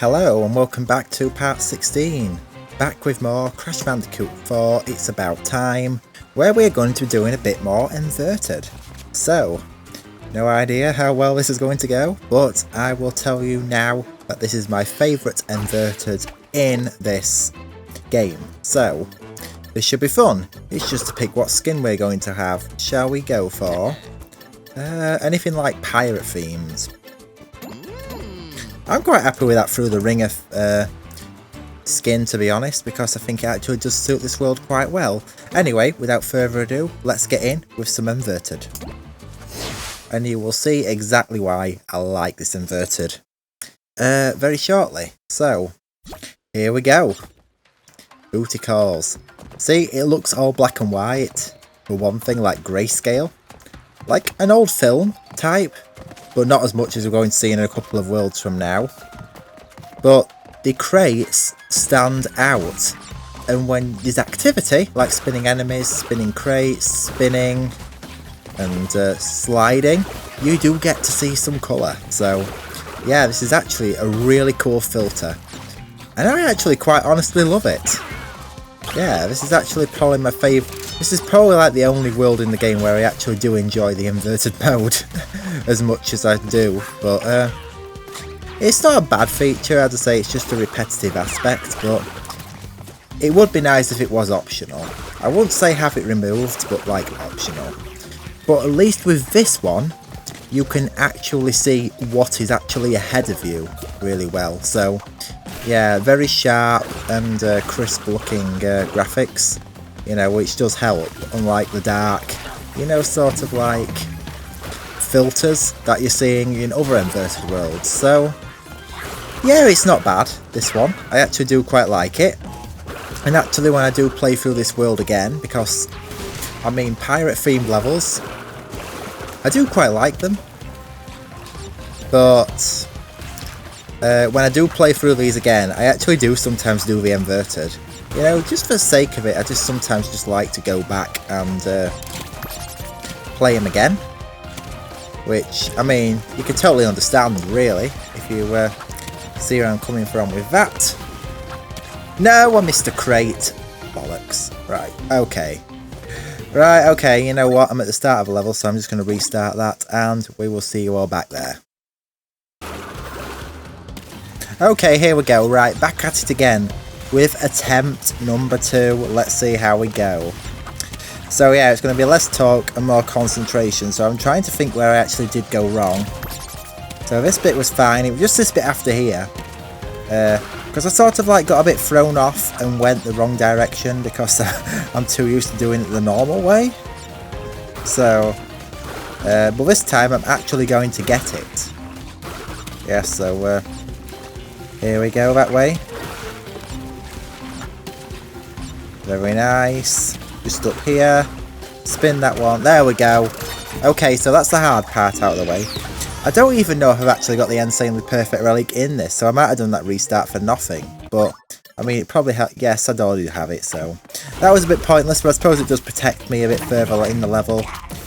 Hello and welcome back to part 16. Back with more Crash Bandicoot for It's About Time, where we're going to be doing a bit more Inverted. So, no idea how well this is going to go, but I will tell you now that this is my favourite Inverted in this game. So, this should be fun. It's just to pick what skin we're going to have. Shall we go for anything like pirate themed? I'm quite happy with that Through the Ringer skin, to be honest, because I think it actually does suit this world quite well. Anyway, without further ado, let's get in with some Inverted. And you will see exactly why I like this Inverted very shortly. So, here we go. Booty calls. See, it looks all black and white, for one thing, like grayscale. Like an old film type. But not as much as we're going to see in a couple of worlds from now. But the crates stand out, and when there's activity, like spinning enemies, spinning crates, spinning, and sliding, you do get to see some colour. So, yeah, this is actually a really cool filter. And I actually quite honestly love it. Yeah, this is actually probably my favourite. This is probably like the only world in the game where I actually do enjoy the inverted mode as much as I do, but it's not a bad feature. As I say, it's just a repetitive aspect, but it would be nice if it was optional. I wouldn't say have it removed, but like optional. But at least with this one, you can actually see what is actually ahead of you really well. So yeah, very sharp and crisp looking graphics. You know, which does help, unlike the dark, you know, sort of like filters that you're seeing in other inverted worlds. So, yeah, it's not bad, this one. I actually do quite like it. And actually, when I do play through this world again, because, I mean, pirate themed levels, I do quite like them. But when I do play through these again, I actually do sometimes do the inverted. You know, just for the sake of it, I just sometimes just like to go back and play them again. Which, I mean, you can totally understand, really, if you see where I'm coming from with that. No, I missed a crate. Bollocks. Right, okay. Right, okay, you know what? I'm at the start of a level, so I'm just going to restart that, and we will see you all back there. Okay, here we go. Right, back at it again. With attempt number 2, let's see how we go. So yeah, it's going to be less talk and more concentration, so I'm trying to think where I actually did go wrong. So this bit was fine, it was just this bit after here. Because I sort of like got a bit thrown off and went the wrong direction because I'm too used to doing it the normal way. So, but this time I'm actually going to get it. Yeah, so here we go that way. Very nice. Just up here. Spin that one. There we go. Okay, so that's the hard part out of the way. I don't even know if I've actually got the Insanely Perfect Relic in this, so I might have done that restart for nothing. But, I mean, it probably yes, I'd already have it, so... That was a bit pointless, but I suppose it does protect me a bit further in the level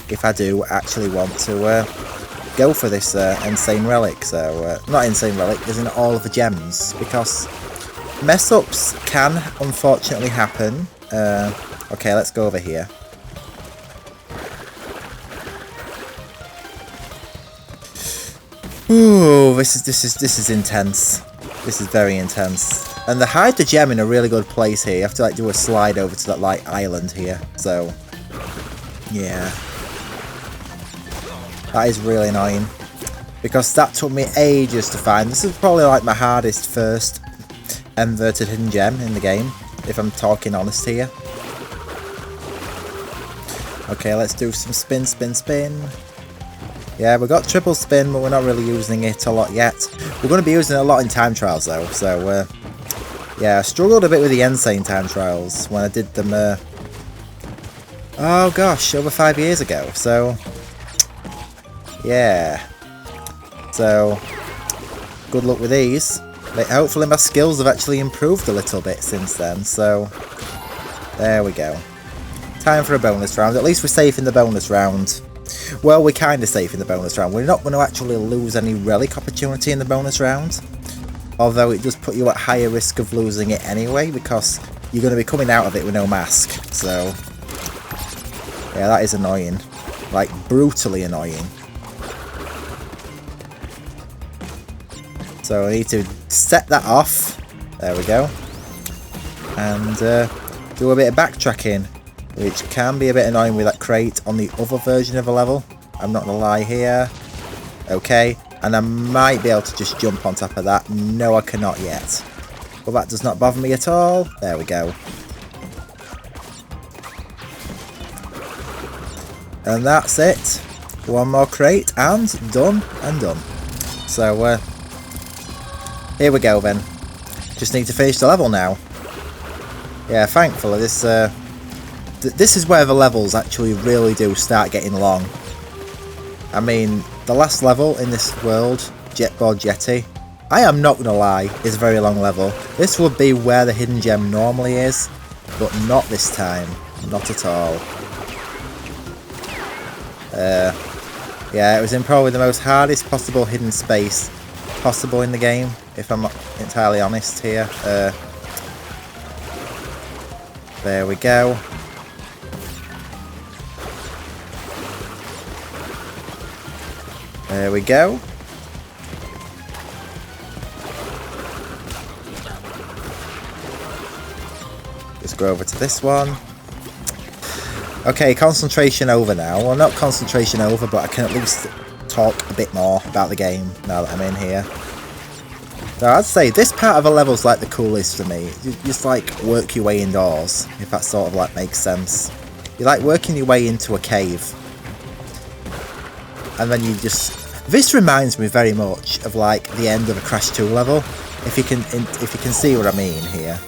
if I do actually want to go for this Insane Relic. So, not Insane Relic, isn't all of the gems, because... mess-ups can, unfortunately, happen. Okay, let's go over here. Ooh, this is intense. This is very intense. And they hide the gem in a really good place here. You have to like do a slide over to that like island here. So, yeah. That is really annoying. Because that took me ages to find. This is probably like my hardest first inverted hidden gem in the game, if I'm talking honest here. Okay, let's do some spin, spin, spin. Yeah, we've got triple spin, but we're not really using it a lot yet. We're going to be using it a lot in time trials though, so yeah, I struggled a bit with the insane time trials when I did them, oh gosh, over 5 years ago, so yeah. So, good luck with these. Hopefully my skills have actually improved a little bit since then, so there we go. Time for a bonus round. At least we're safe in the bonus round. Well, we're kind of safe in the bonus round. We're not going to actually lose any relic opportunity in the bonus round. although it does put you at higher risk of losing it anyway, because you're going to be coming out of it with no mask, so yeah, that is annoying, like brutally annoying. So I need to set that off, there we go, and do a bit of backtracking, which can be a bit annoying with that crate on the other version of a level, I'm not going to lie here. Okay, and I might be able to just jump on top of that. No, I cannot yet. But that does not bother me at all. There we go. And that's it. One more crate and done and done. So, here we go then. Just need to finish the level now. Yeah, thankfully this is where the levels actually really do start getting long. I mean, the last level in this world, Jetboard Jetty, I am not going to lie, is a very long level. This would be where the hidden gem normally is, but not this time. Not at all. Yeah, it was in probably the most hardest possible hidden space possible in the game, if I'm entirely honest here. There we go. There we go. Just go over to this one. Okay, concentration over now. Well, not concentration over, but I can at least talk a bit more about the game now that I'm in here. So I'd say this part of the level's like the coolest for me. You just like work your way indoors, if that sort of like makes sense. You like working your way into a cave. And then you just... This reminds me very much of like the end of a Crash 2 level, if you can see what I mean here.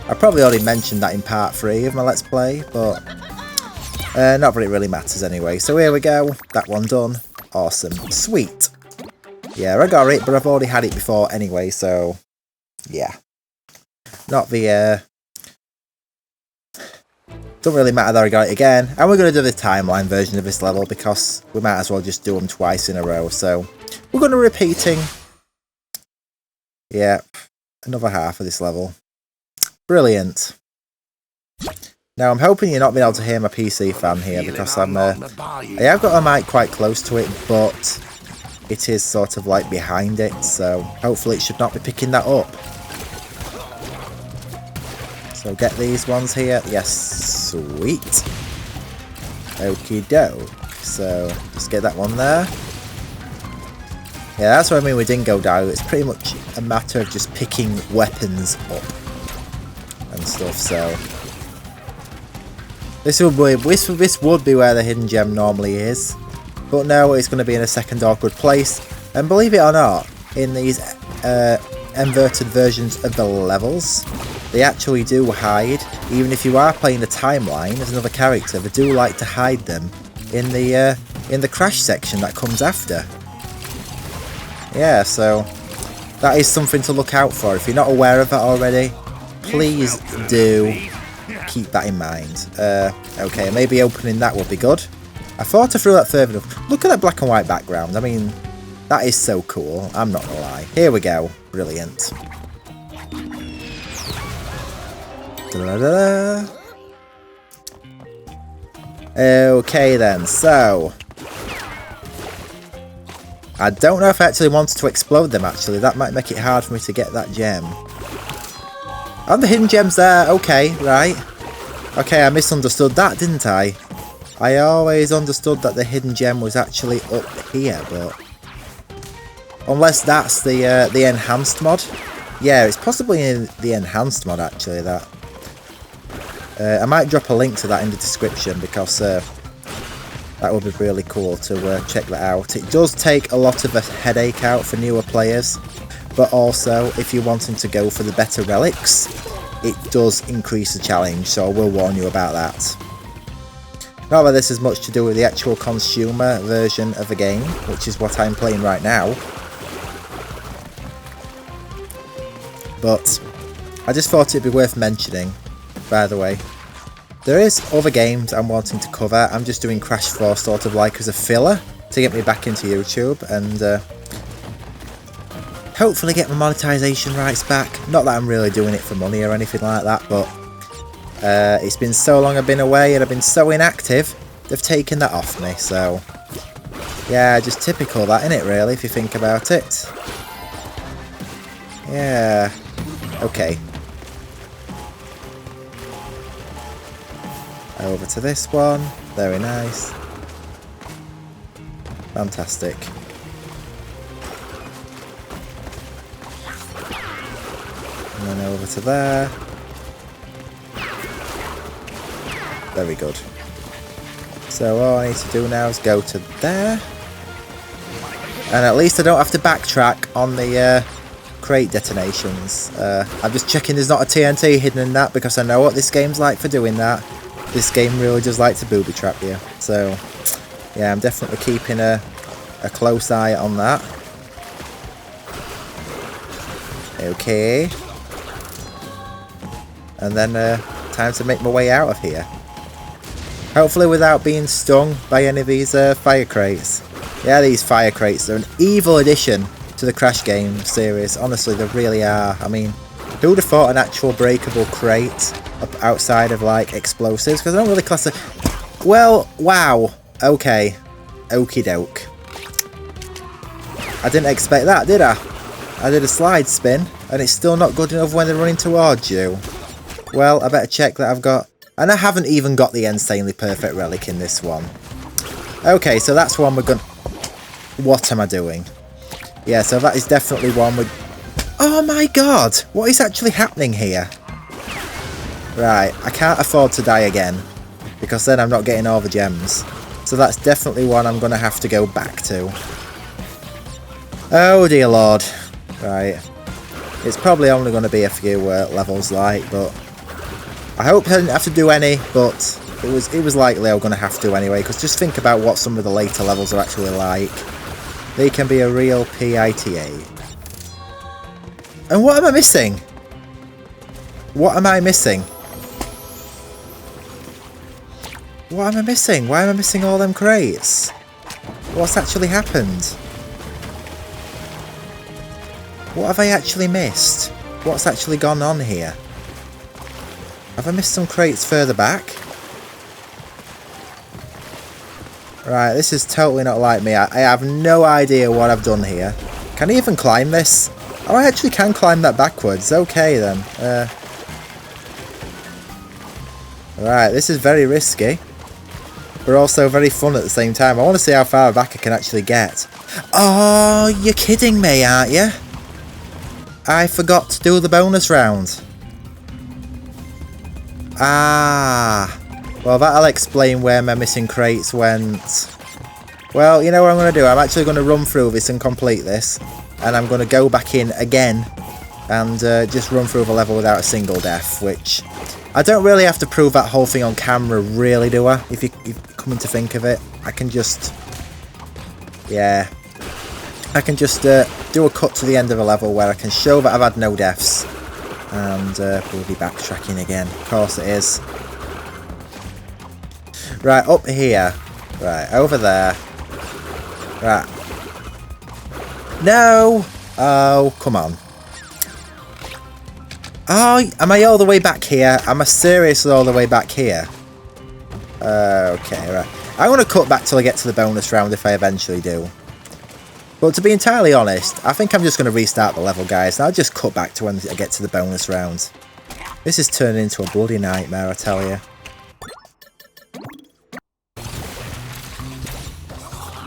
I probably already mentioned that in part 3 of my Let's Play, but not that it really matters anyway. So here we go, that one done. Awesome, sweet. Yeah, I got it, but I've already had it before anyway, so yeah. Not the don't really matter that I got it again, and we're going to do the timeline version of this level because we might as well just do them twice in a row, so we're going to repeating. Yeah, another half of this level. Brilliant. Now I'm hoping you're not being able to hear my PC fan here because I have got a mic quite close to it, but it is sort of like behind it, so hopefully it should not be picking that up. So get these ones here. Yes, sweet. Okie doke. So just get that one there. Yeah, that's what I mean with Dingo Dive. It's pretty much a matter of just picking weapons up and stuff. So this would be where the hidden gem normally is, but now it's going to be in a second awkward place. And believe it or not, in these inverted versions of the levels, they actually do hide. Even if you are playing the timeline as another character, they do like to hide them in the crash section that comes after. Yeah, so that is something to look out for. If you're not aware of that already, please do keep that in mind. Okay, maybe opening that would be good. I thought I threw that further enough. Look at that black and white background. I mean, that is so cool. I'm not gonna lie. Here we go. Brilliant. Da-da-da-da. Okay then, so I don't know if I actually wanted to explode them actually. That might make it hard for me to get that gem. Oh, the hidden gem's there. Okay, right. Okay, I misunderstood that, didn't I? I always understood that the hidden gem was actually up here, but unless that's the enhanced mod. Yeah, it's possibly in the enhanced mod actually, that. I might drop a link to that in the description because that would be really cool to check that out. It does take a lot of a headache out for newer players, but also if you're wanting to go for the better relics, it does increase the challenge, so I will warn you about that. Not that this has much to do with the actual consumer version of the game, which is what I'm playing right now, but I just thought it'd be worth mentioning. By the way, there is other games I'm wanting to cover. I'm just doing Crash 4 sort of like as a filler to get me back into YouTube, and hopefully get my monetization rights back. Not that I'm really doing it for money or anything like that, but it's been so long I've been away and I've been so inactive, they've taken that off me, so yeah, just typical that, innit, really, if you think about it. Yeah, okay. Over to this one, very nice. Fantastic. And then over to there. Very good. So all I need to do now is go to there. And at least I don't have to backtrack on the crate detonations. I'm just checking there's not a TNT hidden in that, because I know what this game's like for doing that. This game really does like to booby trap you. So yeah, I'm definitely keeping a close eye on that. Okay. And then time to make my way out of here. Hopefully without being stung by any of these fire crates. Yeah, these fire crates are an evil addition to the Crash game series. Honestly, they really are. I mean, who would have thought an actual breakable crate outside of, like, explosives? Because I don't really class it... Well, wow. Okay. Okie doke. I didn't expect that, did I? I did a slide spin, and it's still not good enough when they're running towards you. Well, I better check that I've got... And I haven't even got the insanely perfect relic in this one. Okay, so that's one we're going... What am I doing? Yeah, so that is definitely one with... Oh my god! What is actually happening here? Right, I can't afford to die again, because then I'm not getting all the gems. So that's definitely one I'm going to have to go back to. Oh dear lord. Right. It's probably only going to be a few levels like, but... I hope I didn't have to do any, but it was likely I was going to have to anyway, because just think about what some of the later levels are actually like. They can be a real PITA. And what am I missing? What am I missing? What am I missing? Why am I missing all them crates? What's actually happened? What have I actually missed? What's actually gone on here? Have I missed some crates further back? Right, this is totally not like me. I have no idea what I've done here. Can I even climb this? Oh, I actually can climb that backwards. Okay, then. Right, this is very risky, but also very fun at the same time. I want to see how far back I can actually get. Oh, you're kidding me, aren't you? I forgot to do the bonus round. Ah, well, that'll explain where my missing crates went. Well, you know what I'm going to do? I'm actually going to run through this and complete this, and I'm going to go back in again and just run through the level without a single death, which I don't really have to prove that whole thing on camera, really, do I? If you're coming to think of it, I can just, yeah, I can just do a cut to the end of a level where I can show that I've had no deaths. And we'll be backtracking again. Of course it is. Right, up here. Right, over there. Right. No! Oh, come on. Oh, am I all the way back here? Am I seriously all the way back here? Okay, right. I'm going to cut back till I get to the bonus round if I eventually do. But to be entirely honest, I think I'm just going to restart the level, guys. And I'll just cut back to when I get to the bonus round. This is turning into a bloody nightmare, I tell you.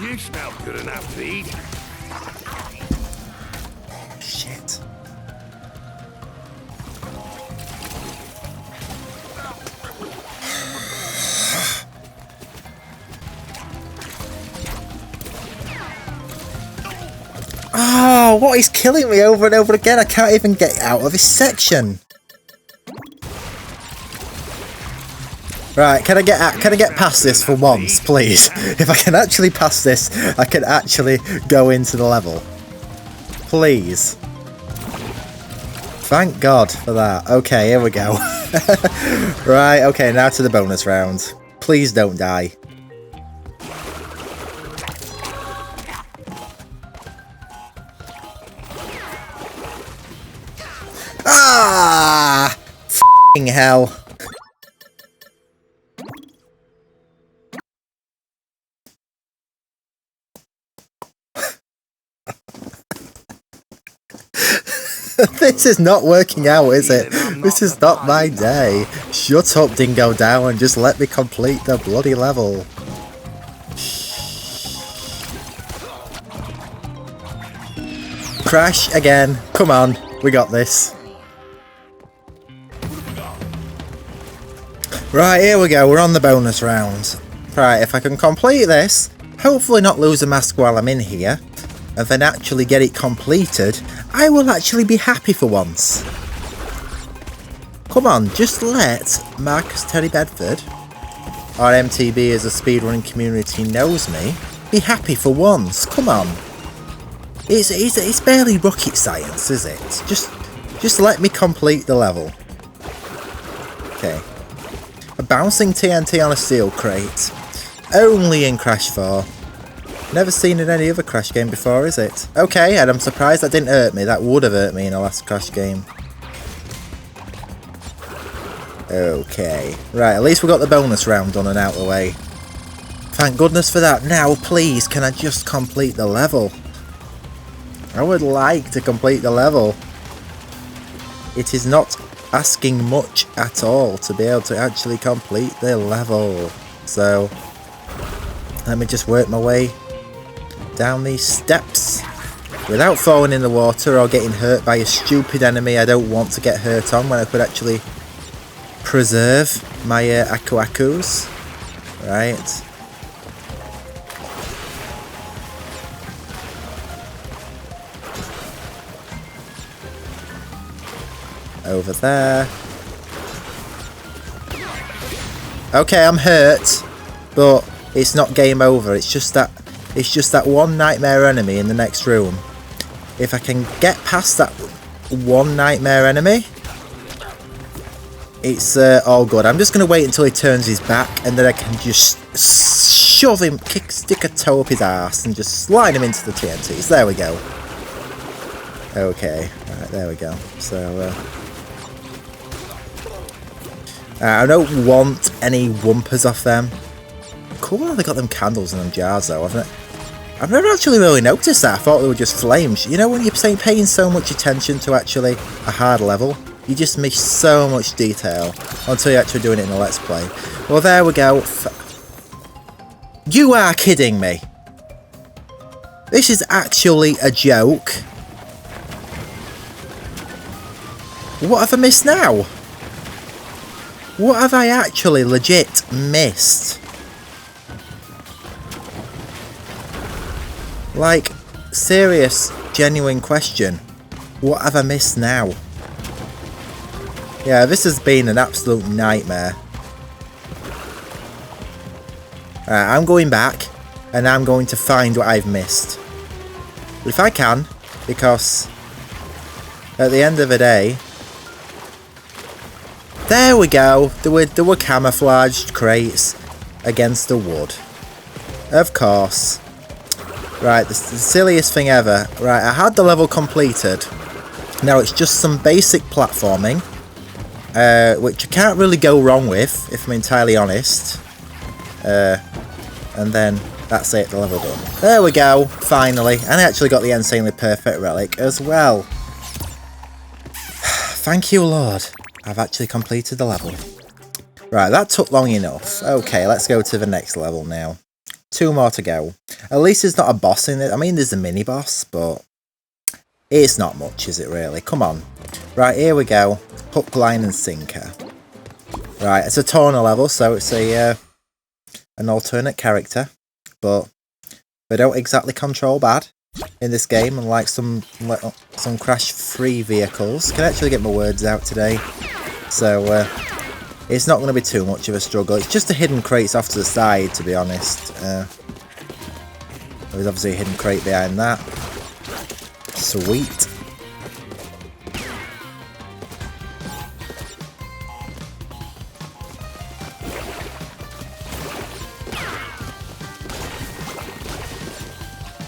You smell good enough to eat. Shit. Oh, what is killing me over and over again? I can't even get out of this section. Right, can I get past this for once, please? If I can actually pass this, I can actually go into the level. Please. Thank God for that. Okay, here we go. Right, okay, now to the bonus round. Please don't die. hell. This is not working out, is it? This is not my day. Shut up, Dingo Down, and just let me complete the bloody level. Crash again. Come on, we got this. Right, here we go. We're on the bonus round. Right, if I can complete this, hopefully not lose a mask while I'm in here, and then actually get it completed, I will actually be happy for once. Come on, just let Marcus Terry-Bedford, or MTB as a speedrunning community knows me, be happy for once. Come on. It's barely rocket science, is it? Just let me complete the level. Okay. A bouncing TNT on a steel crate. Only in Crash 4. Never seen in any other Crash game before, is it? Okay, and I'm surprised that didn't hurt me. That would have hurt me in the last Crash game. Okay. Right, at least we got the bonus round done and out of the way. Thank goodness for that. Now, please, can I just complete the level? I would like to complete the level. It is not asking much at all to be able to actually complete the level. So, let me just work my way down these steps without falling in the water or getting hurt by a stupid enemy I don't want to get hurt on when I could actually preserve my Aku-Akus. Right. Over there. Okay, I'm hurt, but it's not game over. It's just that one nightmare enemy in the next room. If I can get past that one nightmare enemy, it's all good. I'm just going to wait until he turns his back, and then I can just shove him, stick a toe up his ass, and just slide him into the TNTs. There we go. Okay, right, there we go. So, I don't want any wumpers off them. Cool, they got them candles in them jars though, haven't it? I've never actually really noticed that. I thought they were just flames. You know when you're paying so much attention to actually a hard level, you just miss so much detail until you're actually doing it in a Let's Play. Well, there we go. You are kidding me. This is actually a joke. What have I missed now? What have I actually legit missed? Like, serious, genuine question. What have I missed now? Yeah, this has been an absolute nightmare. Alright, I'm going back, and I'm going to find what I've missed. If I can, because at the end of the day, there we go. There were camouflaged crates against the wood. Of course. Right, the silliest thing ever. Right, I had the level completed. Now it's just some basic platforming, which you can't really go wrong with, if I'm entirely honest. And then that's it, the level done. There we go, finally. And I actually got the insanely perfect relic as well. Thank you, Lord. I've actually completed the level. Right, that took long enough. Okay, let's go to the next level now. 2 more to go. At least there's not a boss in it. I mean, there's a mini-boss, but it's not much, is it really? Come on. Right, here we go. Hook, line, and sinker. Right, it's a Torna level, so it's an alternate character, but they don't exactly control bad in this game, unlike some Crash-free vehicles. Can actually get my words out today, so it's not going to be too much of a struggle. It's just the hidden crates off to the side, to be honest. There's obviously a hidden crate behind that. Sweet.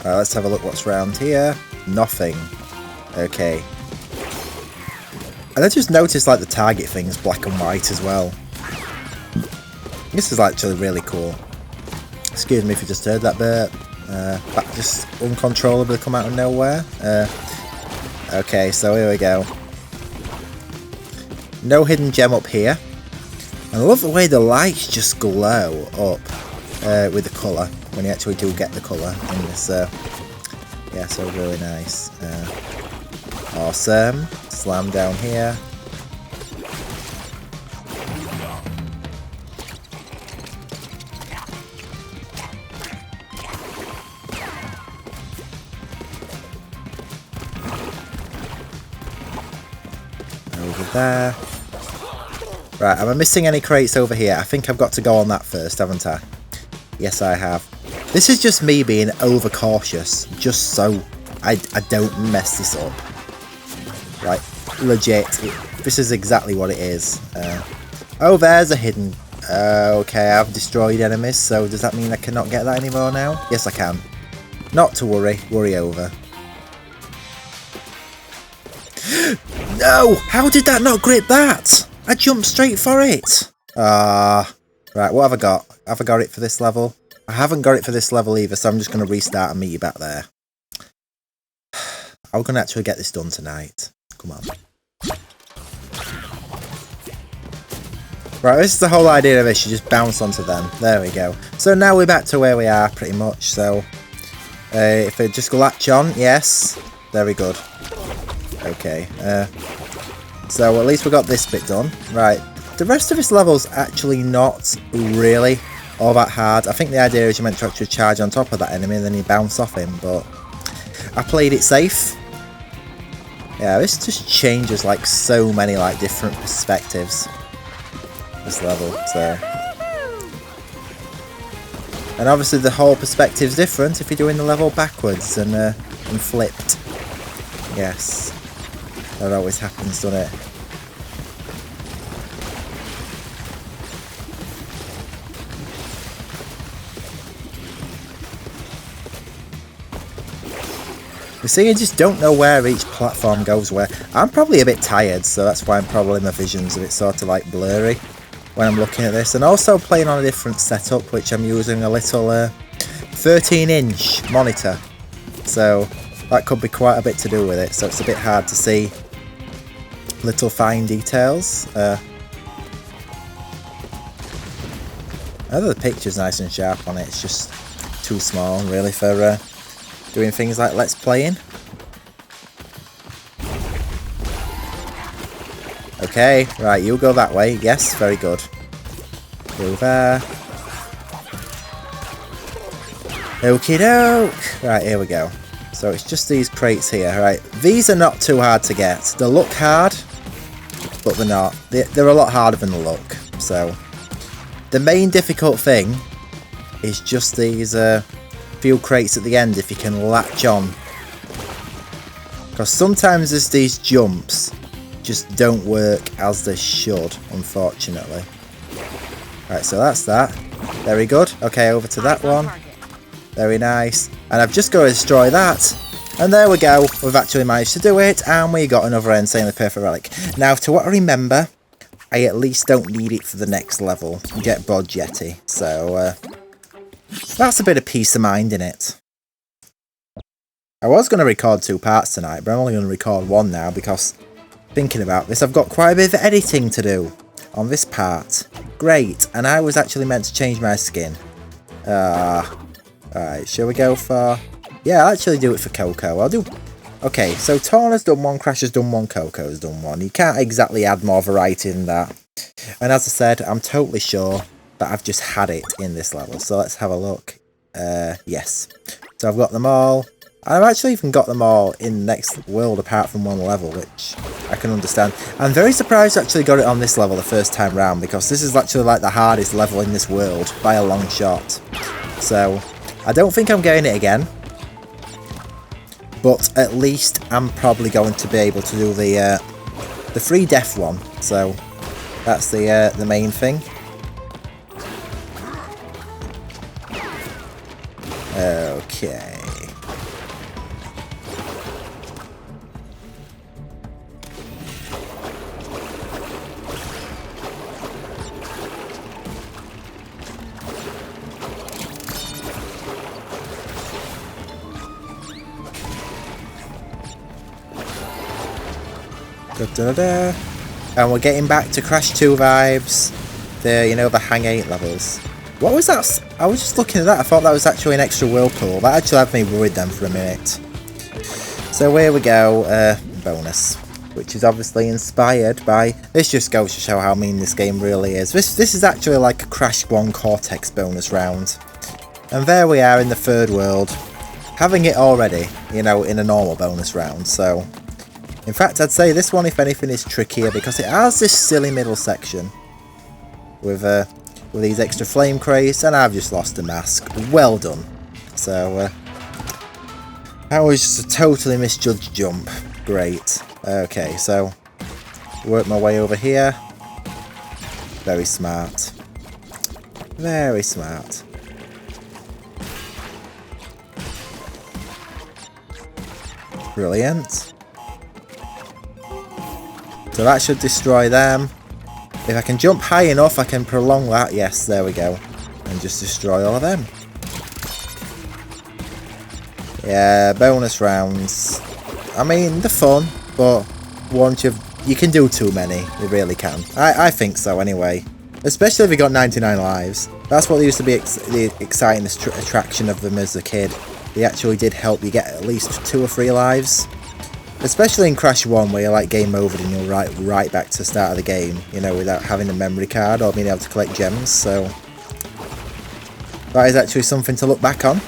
Let's have a look what's around here. Nothing. Okay. And I just noticed like the target thing's black and white as well. This is actually really cool. Excuse me if you just heard that burp. That just uncontrollably come out of nowhere. Okay, so here we go. No hidden gem up here. And I love the way the lights just glow up with the colour when you actually do get the colour in this. Yeah, so really nice. Awesome. Slam down here. Over there. Right, am I missing any crates over here? I think I've got to go on that first, haven't I? Yes, I have. This is just me being overcautious, just so I don't mess this up. Like, legit, this is exactly what it is. Oh, there's a hidden... okay, I've destroyed enemies, so does that mean I cannot get that anymore now? Yes, I can. Not to worry, worry over. No! How did that not grip that? I jumped straight for it! Right, what have I got? Have I got it for this level? I haven't got it for this level either, so I'm just going to restart and meet you back there. I'm going to actually get this done tonight. Come on. Right, this is the whole idea of this. You just bounce onto them. There we go. So now we're back to where we are, pretty much. So, if I just latch on, yes. Very good. Okay. So at least we got this bit done. Right. The rest of this level's actually not really all that hard. I think the idea is you're meant to actually charge on top of that enemy and then you bounce off him, but I played it safe. Yeah, this just changes like so many like different perspectives. This level, so. And obviously the whole perspective's different if you're doing the level backwards and flipped. Yes. That always happens, doesn't it? You see, I just don't know where each platform goes where. I'm probably a bit tired, so that's why probably my vision's a bit sort of like blurry when I'm looking at this. And also playing on a different setup, which I'm using a little 13-inch monitor. So that could be quite a bit to do with it, so it's a bit hard to see little fine details. Although the picture's nice and sharp on it, it's just too small really for doing things like let's playing. Okay, right, you go that way. Yes, very good. Go there. Okie doke. Right, here we go. So it's just these crates here. Right, these are not too hard to get. They look hard, but they're not. They're a lot harder than they look. So the main difficult thing is just these few crates at the end if you can latch on, because sometimes there's these jumps just don't work as they should, unfortunately. Right, so that's that. Very good. Okay, over to that one. Very nice. And I've just got to destroy that. And there we go. We've actually managed to do it, and we got another insanely perfect relic. Now, to what I remember, I at least don't need it for the next level, Jetboard Jetty. So that's a bit of peace of mind in it. I was going to record 2 parts tonight, but I'm only going to record 1 now because, thinking about this, I've got quite a bit of editing to do on this part. Great, and I was actually meant to change my skin. Alright, shall we go for... Yeah, I'll actually do it for Coco. I'll do... Okay, so Torn has done 1, Crash has done 1, Coco has done 1. You can't exactly add more variety than that. And as I said, I'm totally sure that I've just had it in this level. So let's have a look. Yes. So I've got them all. I've actually even got them all in the next world apart from 1 level, which I can understand. I'm very surprised I actually got it on this level the first time round, because this is actually like the hardest level in this world by a long shot. So I don't think I'm getting it again, but at least I'm probably going to be able to do the free death one. So that's the main thing. Okay. Da, da, da, da. And we're getting back to Crash 2 vibes. The Hang 8 levels. What was that? I was just looking at that. I thought that was actually an extra whirlpool. That actually had me worried then for a minute. So here we go. Bonus. Which is obviously inspired by... This just goes to show how mean this game really is. This is actually like a Crash 1 Cortex bonus round. And there we are in the third world. Having it already, in a normal bonus round. So, in fact, I'd say this one, if anything, is trickier because it has this silly middle section. With these extra flame crates, and I've just lost a mask. Well done. So, that was just a totally misjudged jump. Great. Okay, so, work my way over here. Very smart. Very smart. Brilliant. So that should destroy them. If I can jump high enough, I can prolong that. Yes, there we go. And just destroy all of them. Yeah, bonus rounds. I mean, they're fun, but once you can do too many. You really can. I think so, anyway. Especially if you got 99 lives. That's what used to be the exciting attraction of them as a kid. They actually did help you get at least 2 or 3 lives. Especially in Crash 1 where you're like game over and you're right back to the start of the game, without having a memory card or being able to collect gems, so that is actually something to look back on.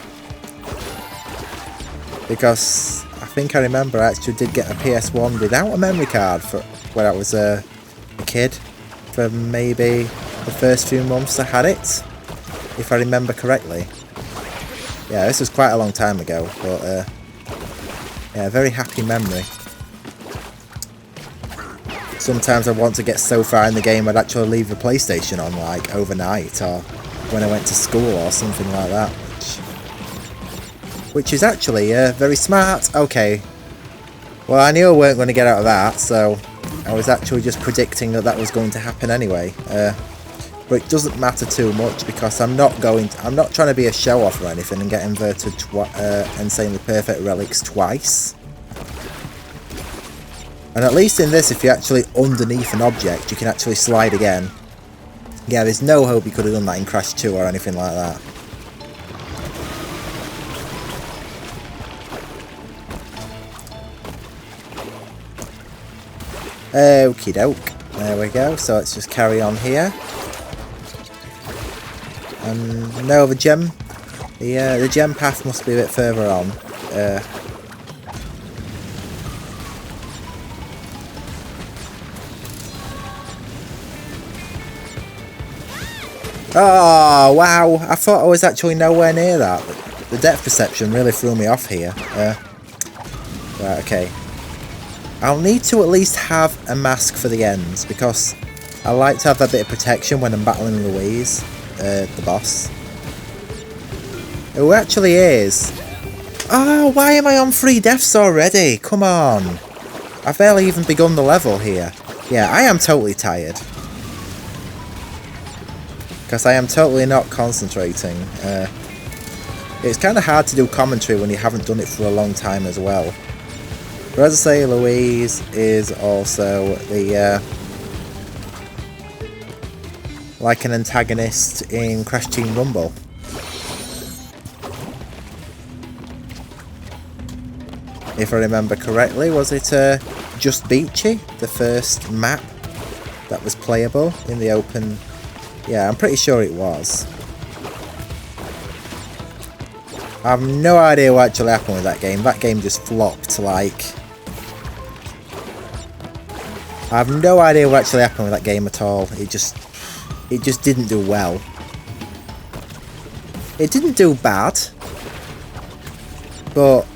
Because I think I remember I actually did get a PS1 without a memory card for when I was a kid, for maybe the first few months I had it, if I remember correctly. Yeah, this was quite a long time ago, but yeah, very happy memory. Sometimes I want to get so far in the game I'd actually leave the PlayStation on like overnight or when I went to school or something like that. Which is actually very smart. Okay. Well, I knew I weren't going to get out of that, so I was actually just predicting that was going to happen anyway. But it doesn't matter too much because I'm not trying to be a show-off or anything and get inverted insanely perfect relics twice. And at least in this, if you're actually underneath an object, you can actually slide again. Yeah, there's no hope you could have done that in Crash 2 or anything like that. Okie doke. There we go. So let's just carry on here. And no, the gem path must be a bit further on. Oh wow! I thought I was actually nowhere near that. The depth perception really threw me off here. Right, okay. I'll need to at least have a mask for the ends because I like to have that bit of protection when I'm battling Louise. The boss. Who actually is? Oh, why am I on 3 deaths already? Come on. I've barely even begun the level here. Yeah, I am totally tired. Because I am totally not concentrating. It's kind of hard to do commentary when you haven't done it for a long time as well. But as I say, Louise is also the... like an antagonist in Crash Team Rumble. If I remember correctly, was it Just Beachy, the first map that was playable in the open? Yeah, I'm pretty sure it was. I have no idea what actually happened with that game. That game just flopped like... I have no idea what actually happened with that game at all. It just didn't do well. It didn't do bad, but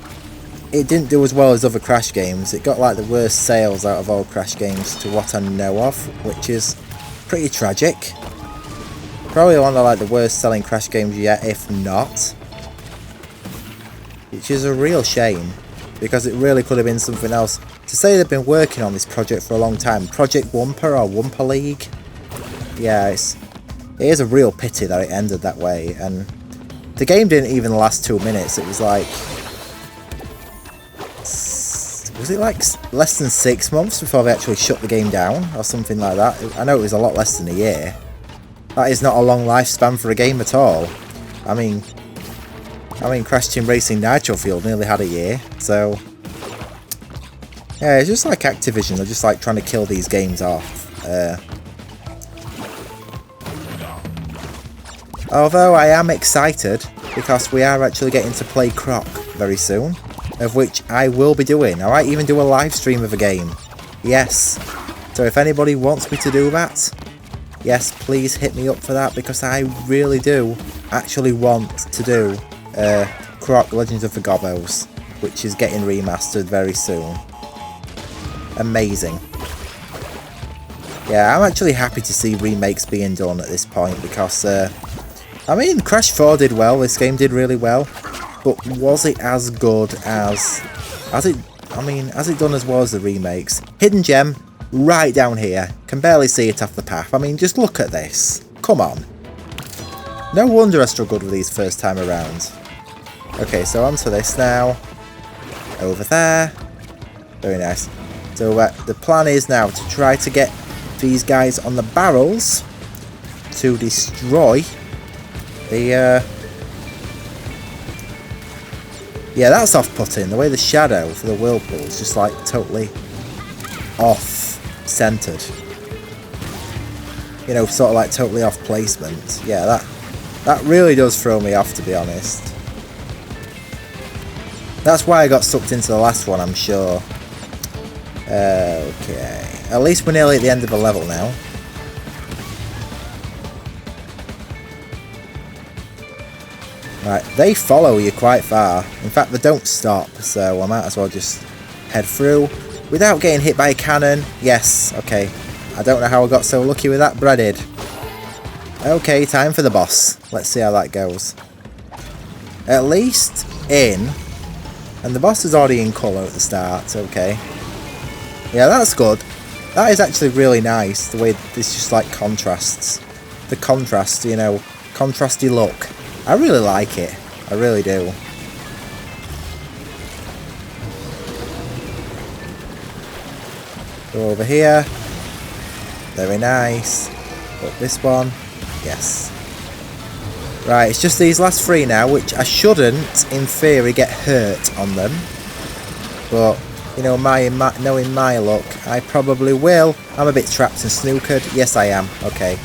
it didn't do as well as other Crash games. It got like the worst sales out of all Crash games to what I know of, which is pretty tragic. Probably one of like the worst selling Crash games yet, if not. Which is a real shame, because it really could have been something else. To say they've been working on this project for a long time, Project Wumpa or Wumpa League, yeah, it is a real pity that it ended that way, and the game didn't even last 2 minutes. It was like Was it like less than 6 months before they actually shut the game down or something like that? I know it was a lot less than a year. That is not a long lifespan for a game at all. I mean Crash Team Racing Nitro Fuel nearly had a year, so yeah, it's just like Activision, they're just like trying to kill these games off. Although I am excited because we are actually getting to play Croc very soon, of which I will be doing. I might even do a live stream of a game. Yes. So if anybody wants me to do that, yes, please hit me up for that, because I really do actually want to do Croc Legends of the Gobbos, which is getting remastered very soon. Amazing. Yeah, I'm actually happy to see remakes being done at this point, because I mean, Crash 4 did well, this game did really well, but was it as good as it done as well as the remakes? Hidden gem right down here, can barely see it off the path. I mean, just look at this, come on. No wonder I struggled with these first time around. Okay, so onto this now, over there, very nice. So the plan is now to try to get these guys on the barrels to destroy the yeah, that's off-putting, the way the shadow for the whirlpool is just like totally off-centered, you know, sort of like totally off placement. Yeah, that really does throw me off, to be honest. That's why I got sucked into the last one, I'm sure. Okay, at least we're nearly at the end of the level now. Right, they follow you quite far. In fact, they don't stop, so I might as well just head through without getting hit by a cannon. Yes, okay. I don't know how I got so lucky with that, but I did. Okay, time for the boss. Let's see how that goes. At least in. And the boss is already in colour at the start, okay. Yeah, that's good. That is actually really nice, the way this just like contrasts. The contrast, you know, contrasty look. I really like it. I really do. Go over here. Very nice. Up this one. Yes. Right, it's just these last three now, which I shouldn't, in theory, get hurt on them. But, you know, knowing my luck, I probably will. I'm a bit trapped and snookered. Yes, I am. Okay.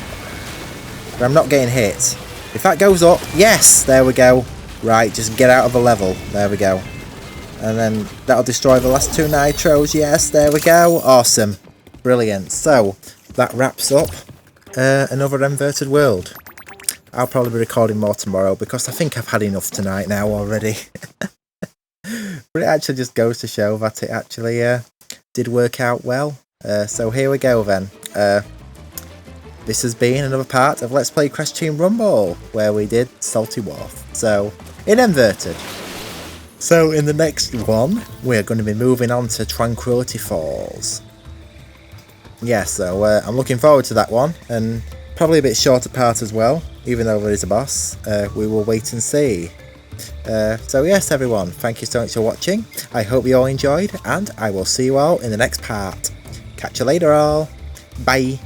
But I'm not getting hit. If that goes up, yes, there we go. Right, just get out of the level. There we go. And then that'll destroy the last two nitros. Yes, there we go. Awesome. Brilliant. So, that wraps up another Inverted World. I'll probably be recording more tomorrow because I think I've had enough tonight now already. But it actually just goes to show that it actually did work out well. So here we go then. This has been another part of Let's Play Crash Team Rumble, where we did Salty Wharf. So, in Inverted. So, in the next one, we're going to be moving on to Tranquility Falls. Yeah, so I'm looking forward to that one, and probably a bit shorter part as well, even though there is a boss. We will wait and see. So yes, everyone, thank you so much for watching. I hope you all enjoyed, and I will see you all in the next part. Catch you later all. Bye.